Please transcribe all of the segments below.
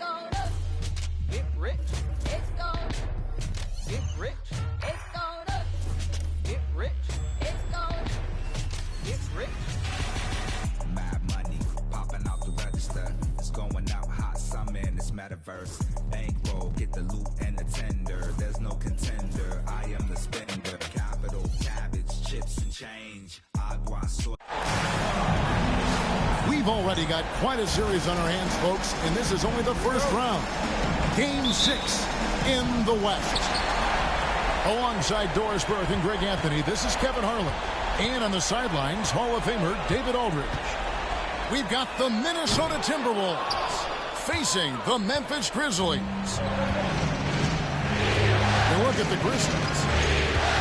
gonna get rich. It's gonna get rich. It's gonna get rich. It's gonna get rich. Mad money popping out the register. It's going out hot summer in this metaverse. Bankroll, get the loot and the tender. There's no contender. I am the spender. Capital, cabbage, chips and change. Agua, soy. We've already got quite a series on our hands, folks, and this is only the first round. Game 6 in the West. Alongside Doris Burke and Greg Anthony, this is Kevin Harlan. And on the sidelines, Hall of Famer David Aldridge. We've got the Minnesota Timberwolves facing the Memphis Grizzlies. And look at the Grizzlies.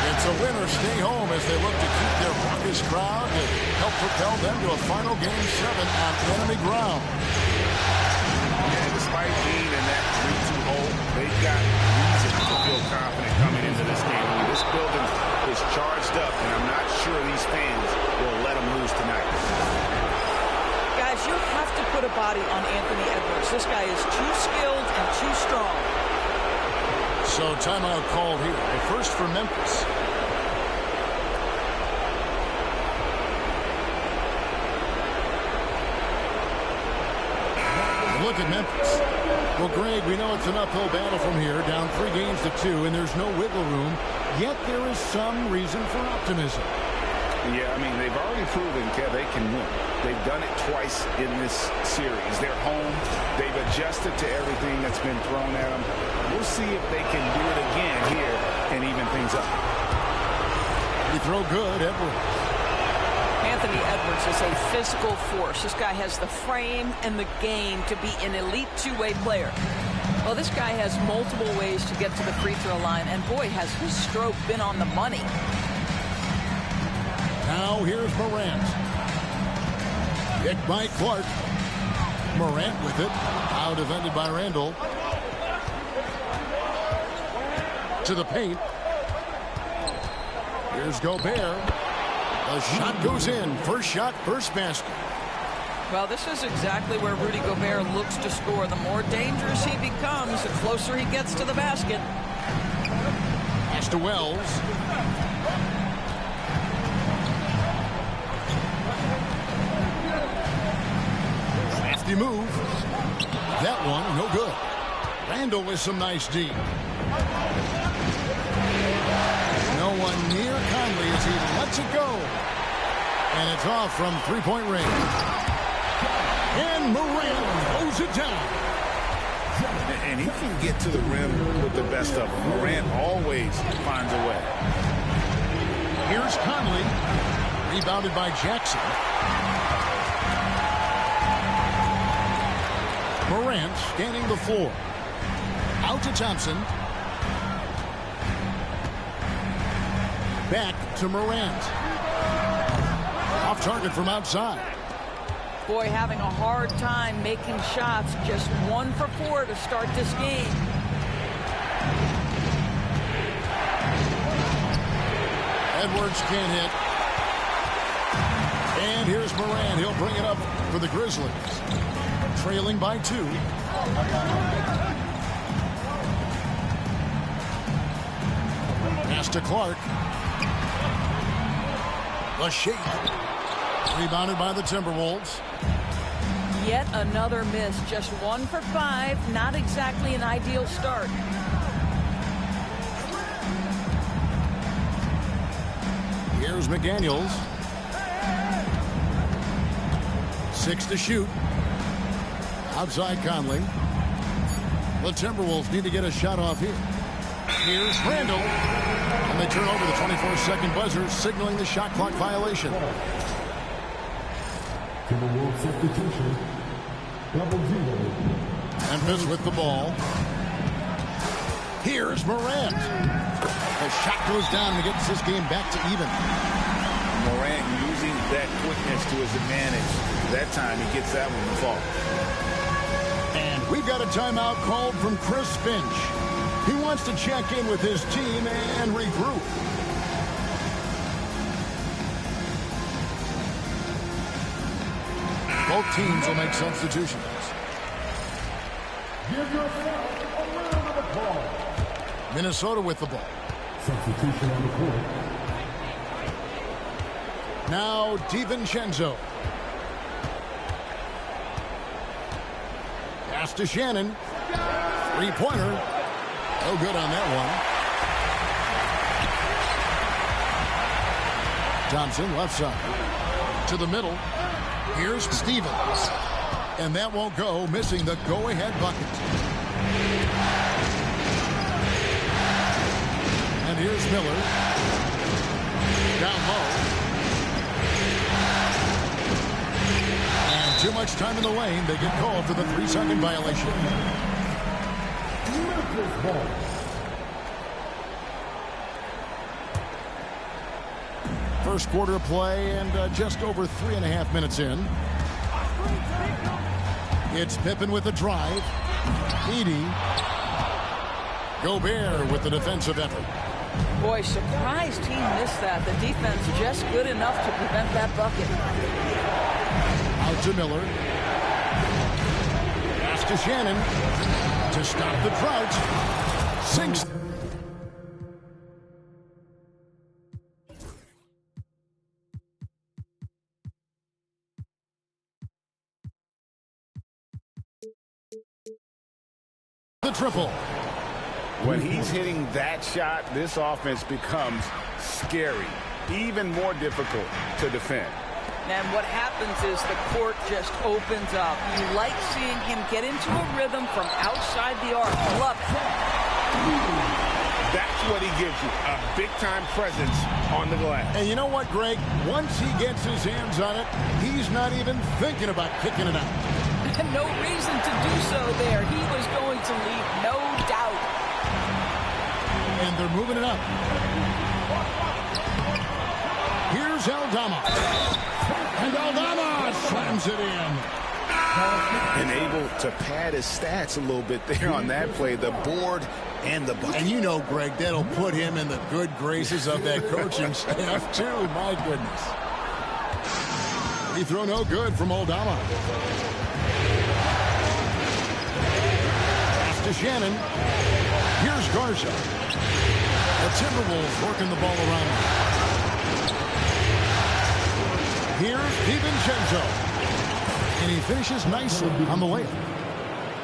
It's a win or stay home as they look to keep their raucous crowd and help propel them to a final Game 7 on enemy ground. Yeah, despite being in that 3-2 hole, they've got reason to feel confident coming into this game. I mean, this building is charged up, and I'm not sure these fans will let them lose tonight. Guys, you have to put a body on Anthony Edwards. This guy is too skilled and too strong. So timeout called here. The first for Memphis. Look at Memphis. Well, Greg, we know it's an uphill battle from here, down 3-2, and there's no wiggle room. Yet there is some reason for optimism. Yeah, I mean, they've already proven, Kev, they can win. They've done it twice in this series. They're home. They've adjusted to everything that's been thrown at them. We'll see if they can do it again here and even things up. You throw good, Edwards. Anthony Edwards is a physical force. This guy has the frame and the game to be an elite two-way player. Well, this guy has multiple ways to get to the free throw line, and boy, has his stroke been on the money. Now here's Morant. Picked by Clark. Morant with it. Now defended by Randall. To the paint. Here's Gobert. The shot goes in. First shot, first basket. Well, this is exactly where Rudy Gobert looks to score. The more dangerous he becomes, the closer he gets to the basket. Pass to Wells. Crafty move. That one, no good. Randall with some nice D. No one near Conley as he lets it go. And it's off from three-point range. And Morant throws it down. And he can get to the rim with the best of them. Morant always finds a way. Here's Conley. Rebounded by Jackson. Morant scanning the floor. Out to Thompson. Back to Morant. Off target from outside. Boy, having a hard time making shots. Just 1 for 4 to start this game. Edwards can't hit. And here's Morant. He'll bring it up for the Grizzlies. Trailing by 2. Pass to Clark. The shake. Rebounded by the Timberwolves. Yet another miss. Just 1 for 5. Not exactly an ideal start. Here's McDaniels. 6 to shoot. Outside Conley. The Timberwolves need to get a shot off here. Here's Randall. And they turn over the 24-second buzzer, signaling the shot clock violation. Timberwolves substitution. Memphis with the ball. Here's Morant. The shot goes down and gets this game back to even. Morant using that quickness to his advantage. That time he gets that one to fall. And we've got a timeout called from Chris Finch. He wants to check in with his team and regroup. Both teams will make substitutions. Minnesota with the ball. Substitution on the court. Now DiVincenzo. Pass to Shannon. Three-pointer. No good on that one. Thompson left side. To the middle. Here's Stevens. And that won't go, missing the go-ahead bucket. And here's Miller. Down low. And too much time in the lane. They get called for the 3-second violation. First quarter of play and just over 3.5 minutes in. It's Pippen with the drive. Edey. Gobert with the defensive effort. Boy, surprised he missed that. The defense just good enough to prevent that bucket. Out to Miller. Pass to Shannon. To stop the drought. Sinks. The triple. When he's hitting that shot, this offense becomes scary, even more difficult to defend. And what happens is the court just opens up. You like seeing him get into a rhythm from outside the arc. Love it. That's what he gives you, a big-time presence on the glass. And you know what, Greg? Once he gets his hands on it, he's not even thinking about kicking it out. No reason to do so there. He was going to leave, no doubt. And they're moving it up. Here's Aldama. And Aldama slams it in. And able to pad his stats a little bit there on that play, the board and the bucket. And you know, Greg, that'll put him in the good graces of that coaching staff, too. My goodness. Free throw no good from Aldama. Pass to Shannon. Here's Garza. The Timberwolves working the ball around him. Here's DiVincenzo. And he finishes nicely on the layup.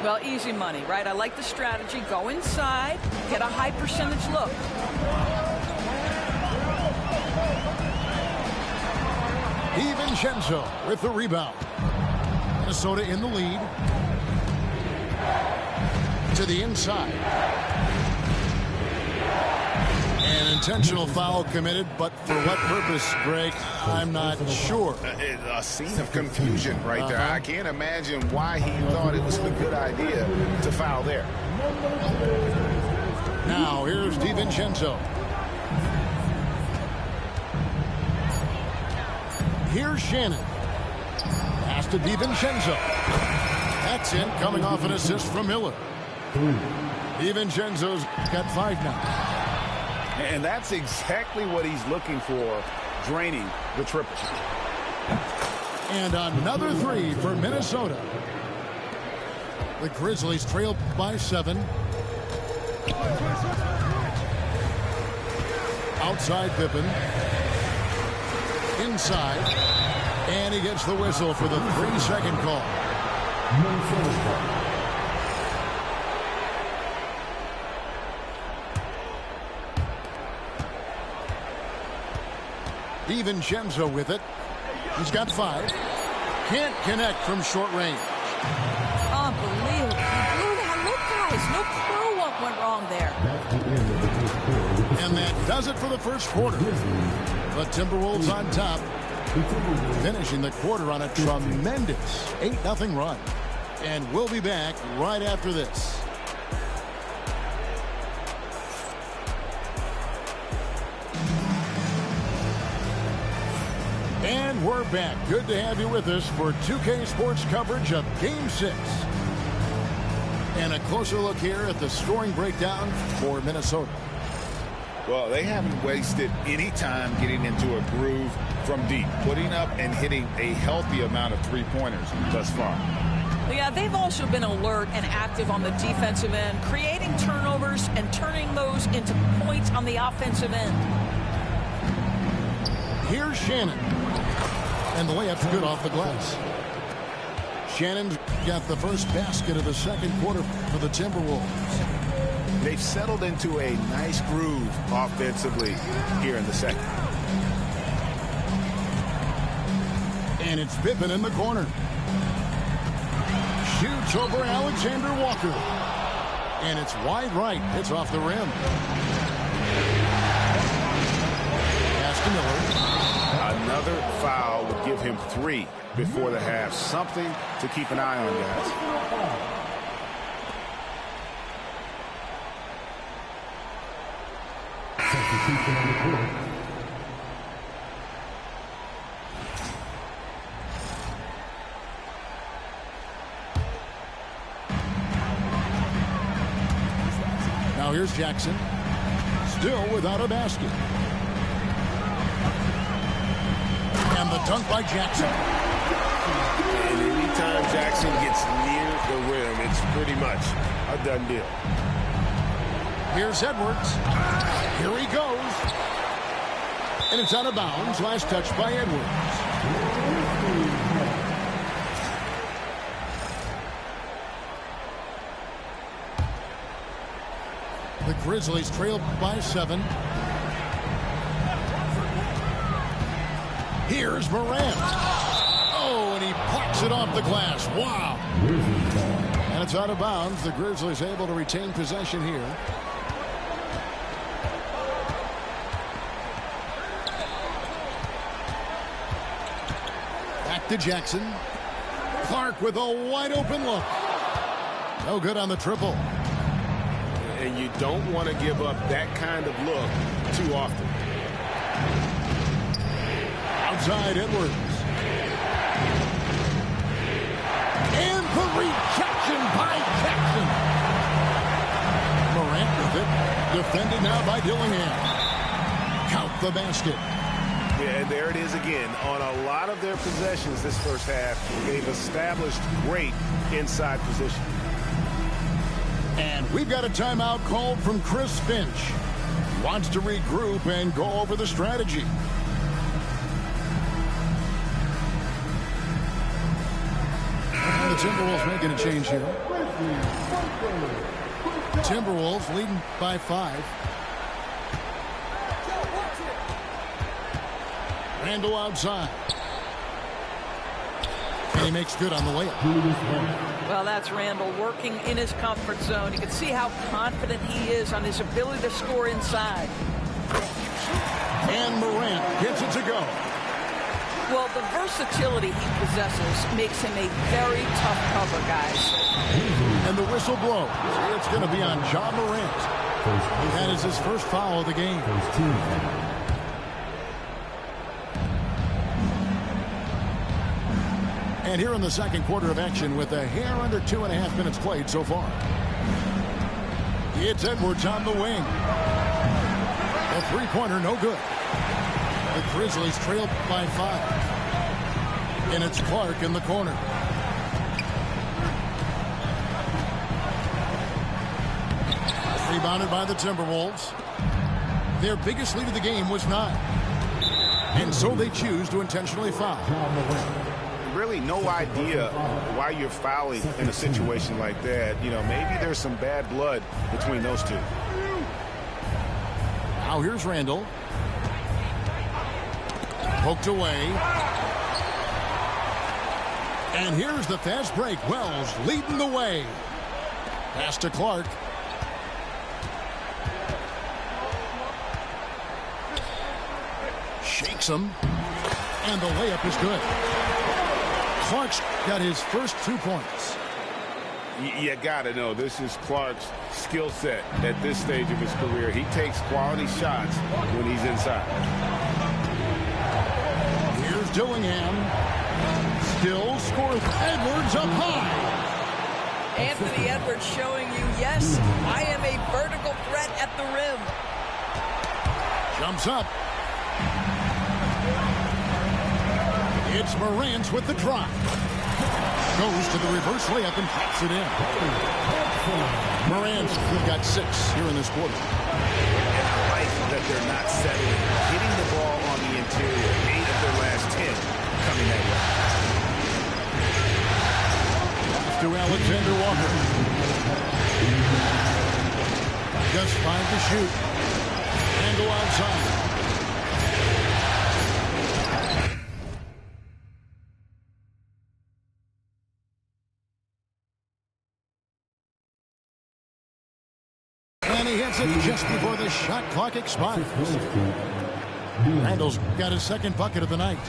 Well, easy money, right? I like the strategy. Go inside, get a high percentage look. DiVincenzo with the rebound. Minnesota in the lead. To the inside. An intentional foul committed, but for what purpose, Greg? I'm not sure. A scene of confusion right there. I can't imagine why he thought it was a good idea to foul there. Now, here's DiVincenzo. Here's Shannon. Pass to DiVincenzo. That's in, coming off an assist from Miller. DiVincenzo's got 5 now. And that's exactly what he's looking for, draining the triple. And another 3 for Minnesota. The Grizzlies trail by 7. Outside Pippen. Inside. And he gets the whistle for the 3-second call. DiVincenzo with it. He's got 5. Can't connect from short range. Unbelievable. He blew that. Look, guys, no clue what went wrong there. And that does it for the first quarter. The Timberwolves on top, finishing the quarter on a tremendous 8-0 run. And we'll be back right after this. And we're back. Good to have you with us for 2K Sports coverage of Game 6. And a closer look here at the scoring breakdown for Minnesota. Well, they haven't wasted any time getting into a groove from deep, putting up and hitting a healthy amount of 3-pointers thus far. Yeah, they've also been alert and active on the defensive end, creating turnovers and turning those into points on the offensive end. Here's Shannon. And the layup's good off the glass. Shannon's got the first basket of the second quarter for the Timberwolves. They've settled into a nice groove offensively here in the second. And it's Pippen in the corner. Shoots over Alexander Walker. And it's wide right. It's off the rim. Pass to Miller. Another foul would give him 3 before the half. Something to keep an eye on, guys. Substitution on the court. Now here's Jackson. Still without a basket. And the dunk by Jackson. And anytime Jackson gets near the rim, it's pretty much a done deal. Here's Edwards. Here he goes. And it's out of bounds. Last touch by Edwards. The Grizzlies trail by 7. Here's Morant. Oh, and he plucks it off the glass. Wow. And it's out of bounds. The Grizzlies able to retain possession here. Back to Jackson. Clark with a wide open look. No good on the triple. And you don't want to give up that kind of look too often. Outside Edwards. And the rejection by Jackson. Morant with it. Defended now by Dillingham. Count the basket. Yeah, and there it is again. On a lot of their possessions this first half, they've established great inside position. And we've got a timeout called from Chris Finch. Wants to regroup and go over the strategy. And the Timberwolves making a change here. Timberwolves leading by 5. Randall outside. And he makes good on the layup. Well, that's Randall working in his comfort zone. You can see how confident he is on his ability to score inside. And Morant gets it to go. Well, the versatility he possesses makes him a very tough cover, guys. And the whistle blows. It's going to be on Ja Morant. That is his first foul of the game. And here in the second quarter of action with a hair under 2.5 minutes played so far. It's Edwards on the wing. A three-pointer, no good. The Grizzlies trail by 5. And it's Clark in the corner. Rebounded by the Timberwolves. Their biggest lead of the game was 9. And so they choose to intentionally foul. Really no idea why you're fouling in a situation like that. You know, maybe there's some bad blood between those two. Now here's Randall. Poked away. And here's the fast break. Wells leading the way. Pass to Clark. Shakes him. And the layup is good. Clark's got his first 2 points. You got to know, this is Clark's skill set at this stage of his career. He takes quality shots when he's inside. Here's Dillingham. Still scores. Edwards up high. Anthony Edwards showing you, yes, I am a vertical threat at the rim. Jumps up. It's Morant with the drop. goes to the reverse layup and pops it in. Moran's got 6 here in this quarter. And I like that they're not settling. Hitting the ball on the interior. 8 of their last 10 coming that way. To Alexander Walker. Just 5 to shoot. And go outside. And he hits it just before the shot clock expires. Randall's got his second bucket of the night.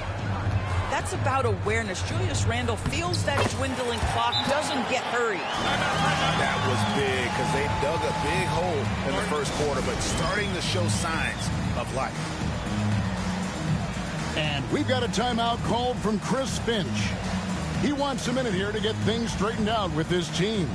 That's about awareness. Julius Randle feels that dwindling clock, doesn't get hurried. That was big because they dug a big hole in the first quarter, but starting to show signs of life. And we've got a timeout called from Chris Finch. He wants a minute here to get things straightened out with his team.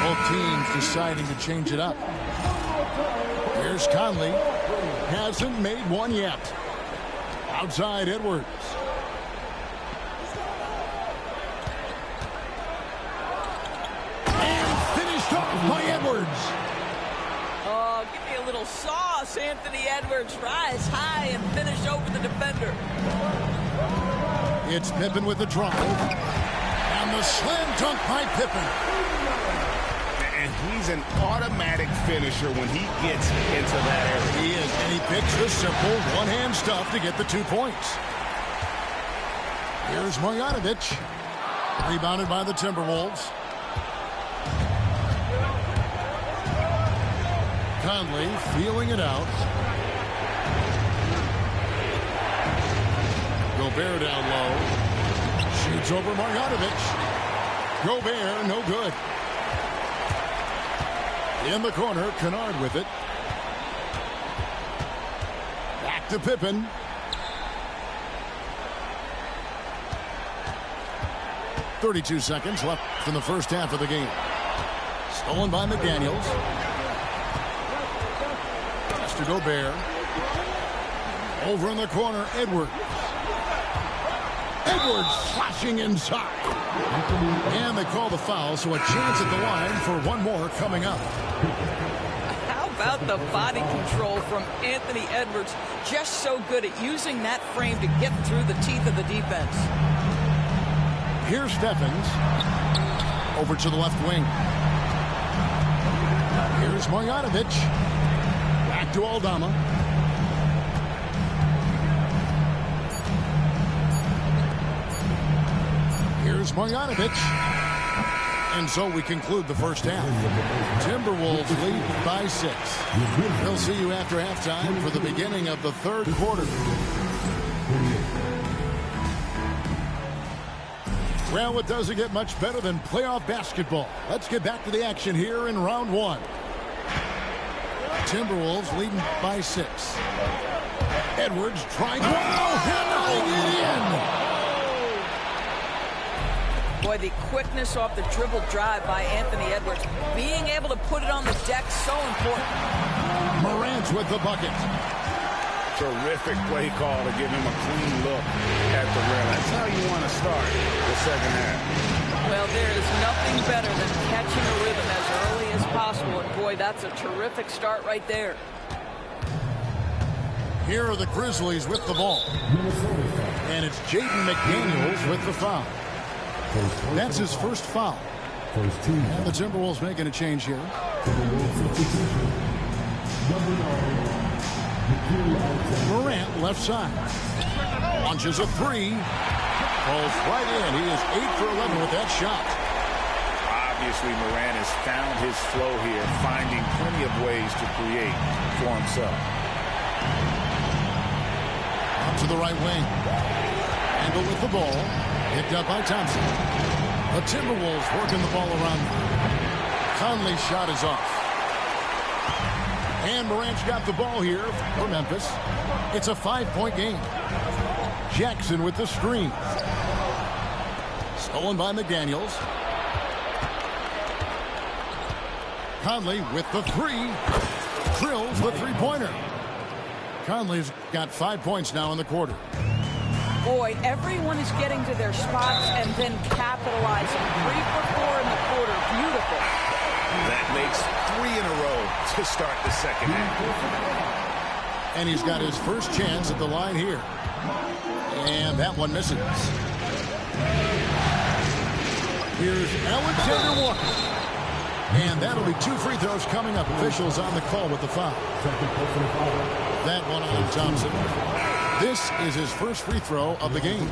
Both teams deciding to change it up. Here's Conley. Hasn't made one yet. Outside Edwards. And finished off by Edwards. Oh, give me a little sauce, Anthony Edwards. Rise high and finish over the defender. It's Pippen with the drive. And the slam dunk by Pippen. And he's an automatic finisher when he gets into that area. He is, and he picks the simple one-hand stuff to get the 2 points. Here's Marjanovic. Rebounded by the Timberwolves. Conley feeling it out. Gobert down low. Shoots over Marjanovic. Gobert, no good. In the corner, Kennard with it. Back to Pippen. .32 seconds left in the first half of the game. Stolen by McDaniels. Pass to Gobert. Over in the corner, Edwards. Edwards slashing inside. And they call the foul, so a chance at the line for one more coming up. How about the body control from Anthony Edwards? Just so good at using that frame to get through the teeth of the defense. Here's Stephens. Over to the left wing. Here's Marjanovic. Back to Aldama. Here's Marjanovic. And so we conclude the first half. Timberwolves lead by 6. We'll see you after halftime for the beginning of the third quarter. Well, it doesn't get much better than playoff basketball. Let's get back to the action here in round 1. Timberwolves leading by 6. Edwards trying to hammering it in. Boy, the quickness off the dribble drive by Anthony Edwards. Being able to put it on the deck, so important. Morant's with the bucket. Terrific play call to give him a clean look at the rim. That's how you want to start the second half. Well, there is nothing better than catching a rhythm as early as possible. And boy, that's a terrific start right there. Here are the Grizzlies with the ball. And it's Jaden McDaniels with the foul. That's his first foul. And the Timberwolves making a change here. Morant left side. Launches a 3. Falls right in. He is 8 for 11 with that shot. Obviously, Morant has found his flow here, finding plenty of ways to create for himself. Up to the right wing. Randle with the ball. Picked up by Thompson. The Timberwolves working the ball around. Conley's shot is off. And Morant's got the ball here for Memphis. It's a 5-point game. Jackson with the screen. Stolen by McDaniels. Conley with the 3. drills the three-pointer. Conley's got 5 points now in the quarter. Boy, everyone is getting to their spots and then capitalizing. 3 for 4 in the quarter. Beautiful. That makes 3 in a row to start the second half. And he's got his first chance at the line here. And that one misses. Here's Alexander Walker. And that'll be 2 free throws coming up. Officials on the call with the foul. That one on Thompson. This is his first free throw of the game.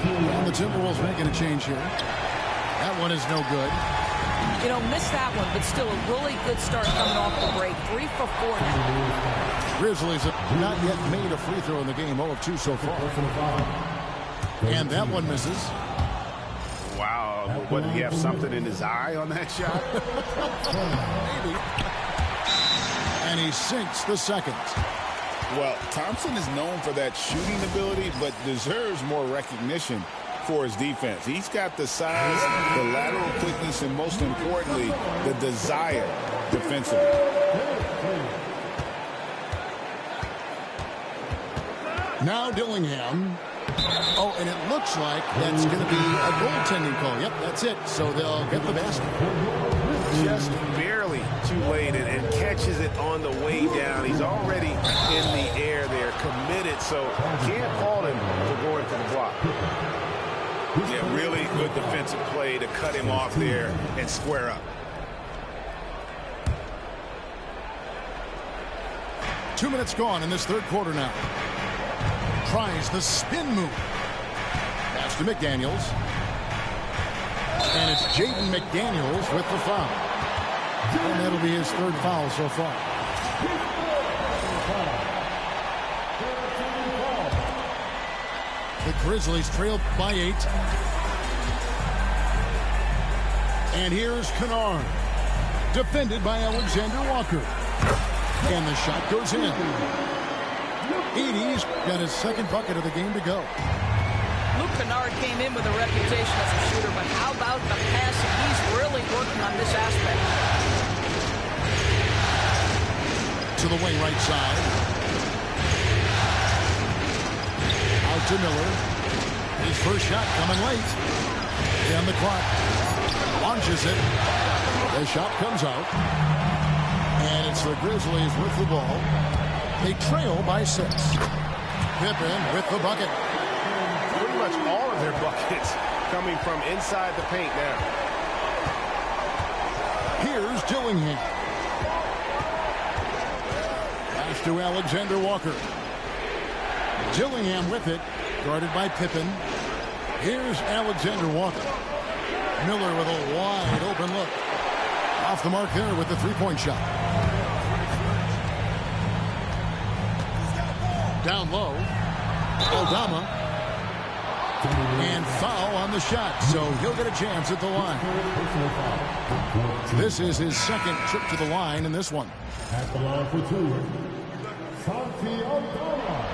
And the Timberwolves making a change here. That one is no good. You know, missed that one, but still a really good start coming off the break. 3 for 4 now. Grizzlies have not yet made a free throw in the game. 0 of 2 so far. And that one misses. Wow, what, did he have something in his eye on that shot? Maybe. And he sinks the second. Well, Thompson is known for that shooting ability, but deserves more recognition for his defense. He's got the size, the lateral quickness, and most importantly, the desire defensively. Now Dillingham. Oh, and it looks like that's going to be a goaltending call. Yep, that's it. So they'll get the basket. Just barely too late and catches it on the way down. He's already in the air there, committed, so can't fault him for going for the block. Yeah, really good defensive play to cut him off there and square up. 2 minutes gone in this third quarter now. Tries the spin move. Pass to McDaniels. And it's Jaden McDaniels with the foul. And that'll be his third foul so far. The Grizzlies trail by 8. And here's Kennard. Defended by Alexander Walker. And the shot goes in. Edie's got his second bucket of the game to go. Luke Kennard came in with a reputation as a shooter, but how about the passing? He's really working on this aspect. To the wing right side. Out to Miller. His first shot coming late. And the clock launches it. The shot comes out. And it's the Grizzlies with the ball. They trail by 6. Pippen with the bucket. Pretty much all of their buckets coming from inside the paint now. Here's Dillingham. Pass to Alexander Walker. Dillingham with it, guarded by Pippen. Here's Alexander Walker. Miller with a wide open look. Off the mark there with the three-point shot. Down low. Aldama. And foul on the shot, so he'll get a chance at the line. This is his second trip to the line in this one. At the line for 2, Santi Aldama.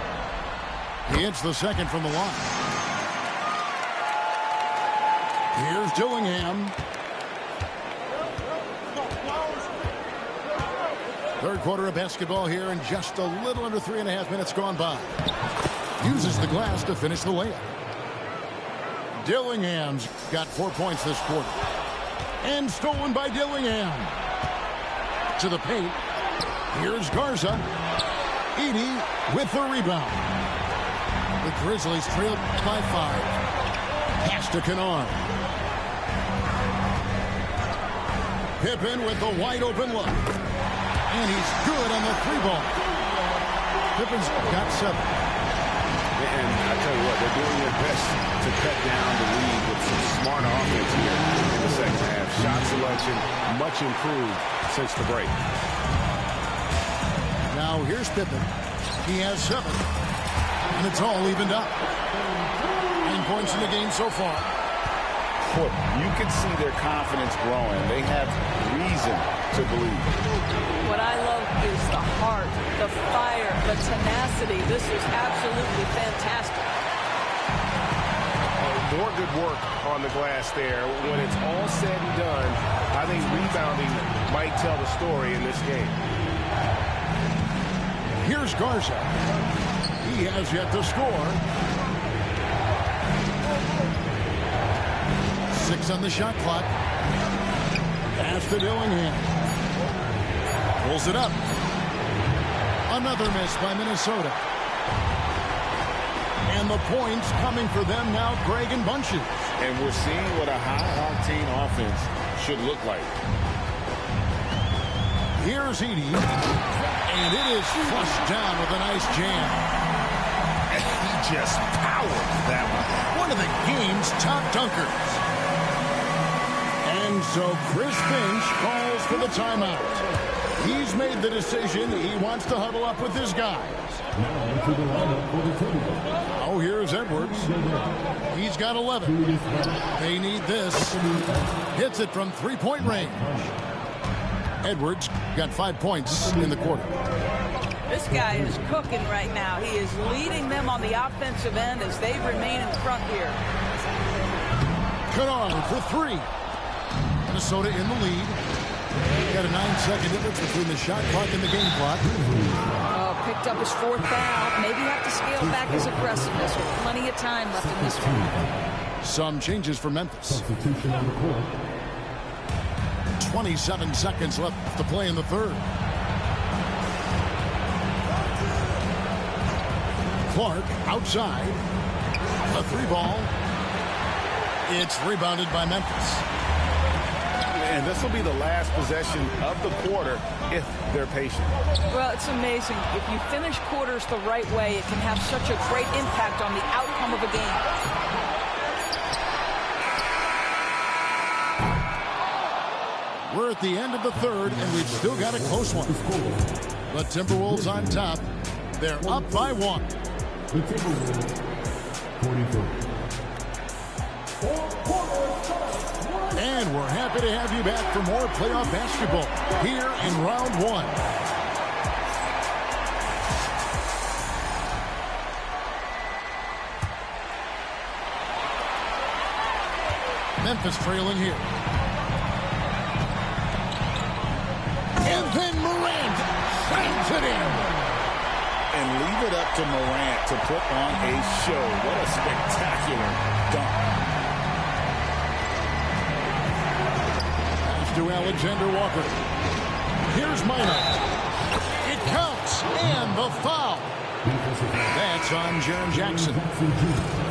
He hits the second from the line. Here's Dillingham. Third quarter of basketball here, and just a little under 3.5 minutes gone by. Uses the glass to finish the layup. Dillingham's got 4 points this quarter. And stolen by Dillingham. To the paint. Here's Garza. Edie with the rebound. The Grizzlies trail by 5. Pass to Kennard. Pippen with the wide open look. And he's good on the 3-ball. Pippen's got 7. And I tell you what, they're doing their best to cut down the lead with some smart offense here in the second half. Shot selection much improved since the break. Now here's Pippen. He has 7. And it's all evened up. 9 points in the game so far. Boy, you can see their confidence growing. They have reason to believe. What I love is the heart, the fire, the tenacity. This is absolutely fantastic. more good work on the glass there. When it's all said and done, I think rebounding might tell the story in this game. Here's Garza. He has yet to score. 6 on the shot clock. Pass to Dillingham. Pulls it up. Another miss by Minnesota. And the points coming for them now, Greg, in bunches. And we're seeing what a high-octane offense should look like. Here's Edey. And it is flushed down with a nice jam. And he just powered that one. One of the game's top dunkers. And so Chris Finch calls for the timeout. He's made the decision. He wants to huddle up with his guys. Oh, here's Edwards. He's got 11. They need this. Hits it from three-point range. Edwards got 5 points in the quarter. This guy is cooking right now. He is leading them on the offensive end as they remain in front here. Kennard for 3. Minnesota in the lead. Got a 9-second difference between the shot clock and the game clock. Oh, picked up his 4th foul. Maybe have to scale back his aggressiveness with plenty of time left in this one. Some changes for Memphis. 27 seconds left to play in the third. Clark outside. A 3-ball. It's rebounded by Memphis. And this will be the last possession of the quarter if they're patient. Well, it's amazing. If you finish quarters the right way, it can have such a great impact on the outcome of a game. We're at the end of the third, and we've still got a close one. The Timberwolves on top. They're up by 1. The Timberwolves, 44. And we're happy to have you back for more playoff basketball here in round 1. Memphis trailing here. And then Morant slams it in. And leave it up to Morant to put on a show. What a spectacular dunk. To Alexander Walker. Here's Minor. It counts, and the foul. That's on Jaren Jackson.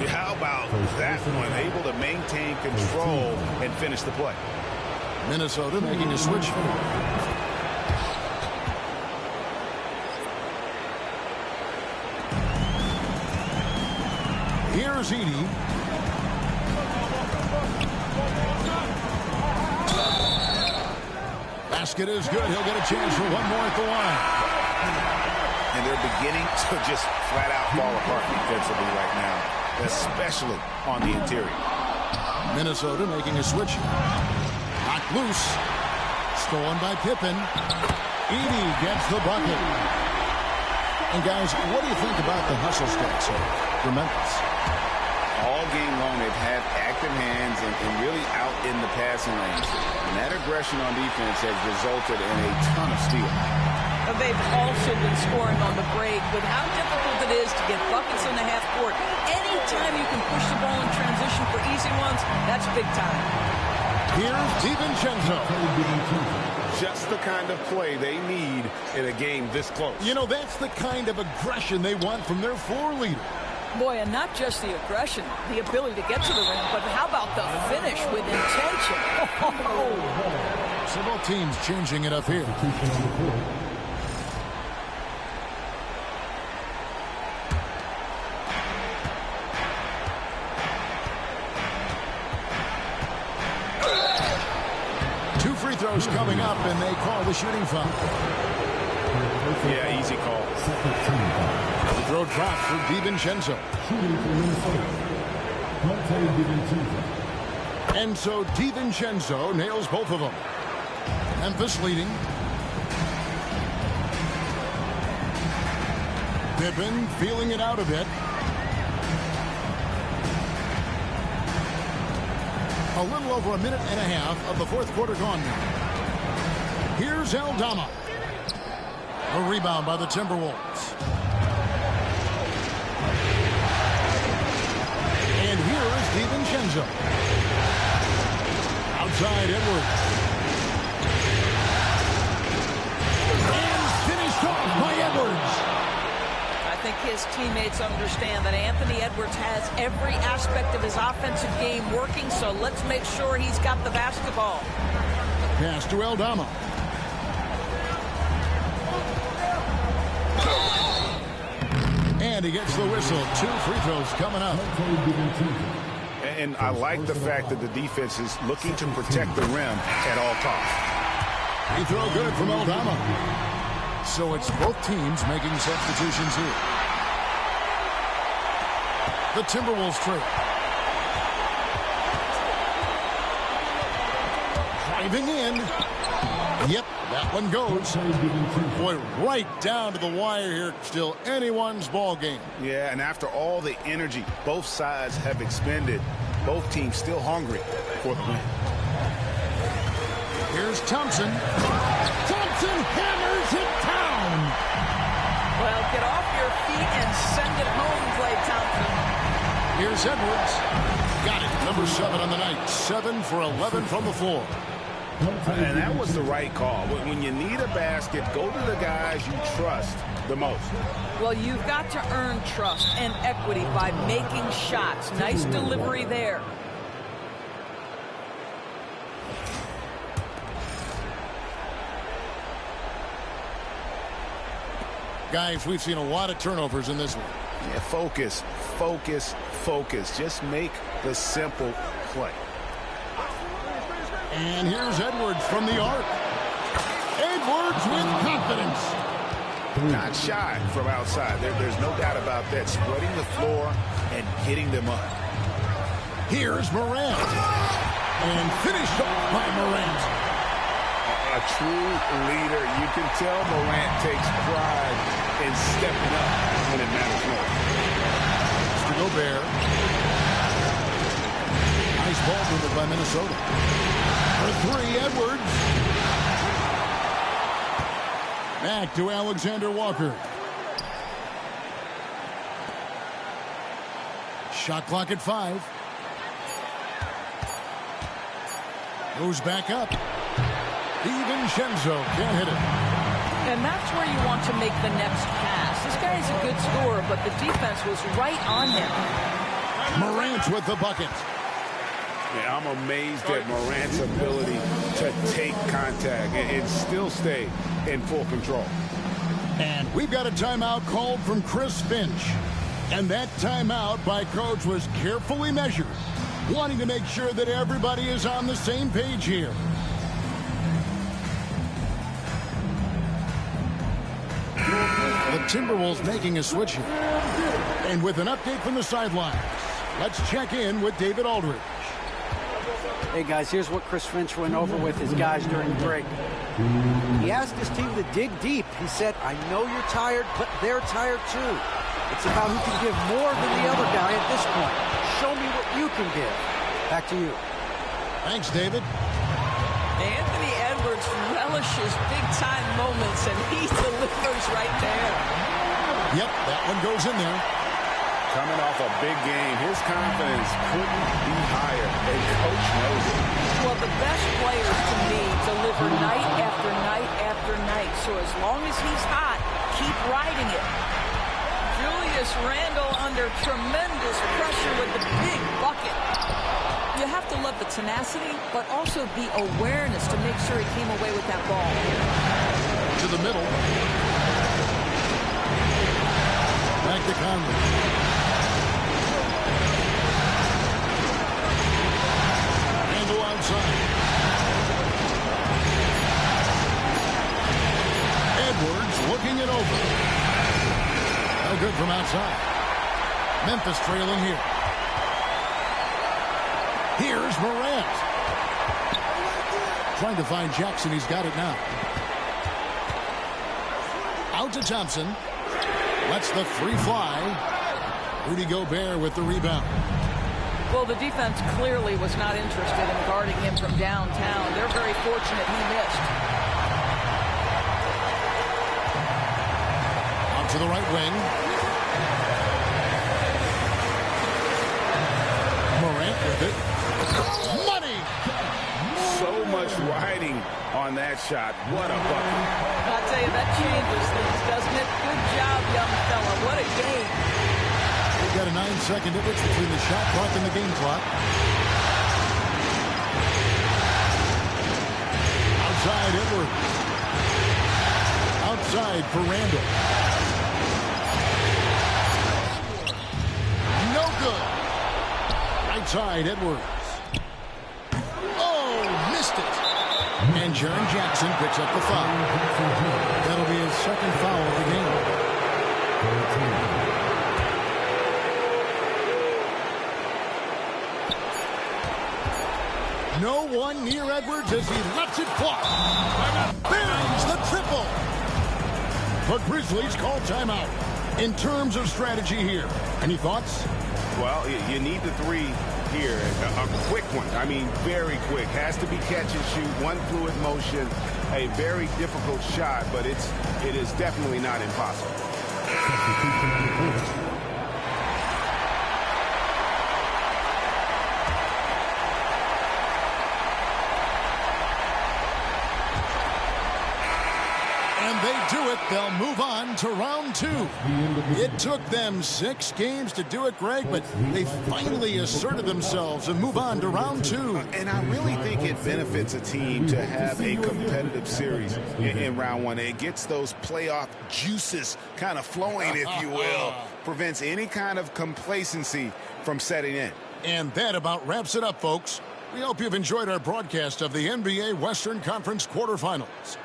How about that one? Able to maintain control and finish the play. Minnesota making a switch. Here's Edey. Basket is good. He'll get a chance for one more at the line. And they're beginning to just flat out fall apart defensively right now, especially on the interior. Minnesota making a switch. Knocked loose. Stolen by Pippen. Edey gets the bucket. And guys, what do you think about the hustle stats here for Memphis? All game long, they've had active hands and really out in the passing lanes. And that aggression on defense has resulted in a ton of steals. They've also been scoring on the break. With how difficult it is to get buckets in the half court, anytime you can push the ball in transition for easy ones, that's big time. Here's DiVincenzo. Just the kind of play they need in a game this close. You know, that's the kind of aggression they want from their floor leader. Boy, and not just the aggression, the ability to get to the rim, but how about the finish with intention? So both teams changing it up here. Two free throws coming up, and they call the shooting foul. Yeah, easy call. The throw dropped for DiVincenzo. And so DiVincenzo nails both of them. Memphis leading. Pippen feeling it out a bit. A little over a minute and a half of the fourth quarter gone now. Here's Aldama. A rebound by the Timberwolves. And here is DiVincenzo. Outside Edwards. And finished off by Edwards. I think his teammates understand that Anthony Edwards has every aspect of his offensive game working, so let's make sure he's got the basketball. Pass to Aldama. And he gets the whistle. 2 free throws coming up. And I like the fact that the defense is looking to protect the rim at all costs. Free throw good from Aldama. So it's both teams making substitutions here. The Timberwolves trade. Driving in. Yep, that one goes. Boy, right down to the wire here. Still anyone's ball game. Yeah, and after all the energy both sides have expended, both teams still hungry for the win. Here's Thompson. Thompson hammers it down. Well, get off your feet and send it home, Klay Thompson. Here's Edwards. Got it. Number 7 on the night. 7 for 11 from the floor. And that was the right call. When you need a basket, go to the guys you trust the most. Well, you've got to earn trust and equity by making shots. Nice delivery there. Guys, we've seen a lot of turnovers in this one. Yeah, focus, focus, focus. Just make the simple play. And here's Edwards from the arc. Edwards with confidence. Not shy from outside. There's no doubt about that. Spreading the floor and hitting them up. Here's Morant. And finished off by Morant. A true leader. You can tell Morant takes pride in stepping up when it matters most. To Gobert. Nice ball movement by Minnesota. For 3, Edwards. Back to Alexander Walker. Shot clock at 5. Goes back up. DiVincenzo can't hit it. And that's where you want to make the next pass. This guy is a good scorer, but the defense was right on him. Morant with the bucket. Yeah, I'm amazed at Morant's ability to take contact and still stay in full control. And we've got a timeout called from Chris Finch. And that timeout by coach was carefully measured, wanting to make sure that everybody is on the same page here. The Timberwolves making a switch here. And with an update from the sidelines, let's check in with David Aldridge. Hey, guys, here's what Chris Finch went over with his guys during the break. He asked his team to dig deep. He said, I know you're tired, but they're tired too. It's about who can give more than the other guy at this point. Show me what you can give. Back to you. Thanks, David. Anthony Edwards relishes big-time moments, and he delivers right there. Yep, that one goes in there. Coming off a big game, his confidence couldn't be higher, and coach knows it. Well, the best players, to me, deliver night after night after night. So as long as he's hot, keep riding it. Julius Randle under tremendous pressure with the big bucket. You have to love the tenacity, but also the awareness to make sure he came away with that ball. To the middle. Back to Conley. Outside. Edwards looking it over. No good from outside. Memphis trailing here. Here's Morant. Trying to find Jackson. He's got it now. Out to Thompson. Lets the 3 fly. Rudy Gobert with the rebound. Well, the defense clearly was not interested in guarding him from downtown. They're very fortunate he missed. On to the right wing. Morant with it. Money! So much riding on that shot. What a bucket. I'll tell you, that changes things, doesn't it? Good job, young fella. What a game. We've got a 9-second difference between the shot clock and the game clock. Outside Edwards. Outside for Randall. No good. Right side Edwards. Oh, missed it. And Jaren Jackson picks up the foul. That'll be his second foul of the game. No one near Edwards as he lets it fly. Bangs the triple. The Grizzlies call timeout. In terms of strategy here, any thoughts? Well, you need the three here. A quick one. I mean, very quick. Has to be catch and shoot. One fluid motion. A very difficult shot, but it is definitely not impossible. And they do it. They'll move on to round 2. It took them 6 games to do it, Greg, but they finally asserted themselves and move on to round 2. And I really think it benefits a team to have a competitive series in round 1. It gets those playoff juices kind of flowing, if you will. Prevents any kind of complacency from setting in. And that about wraps it up, folks. We hope you've enjoyed our broadcast of the NBA Western Conference quarterfinals.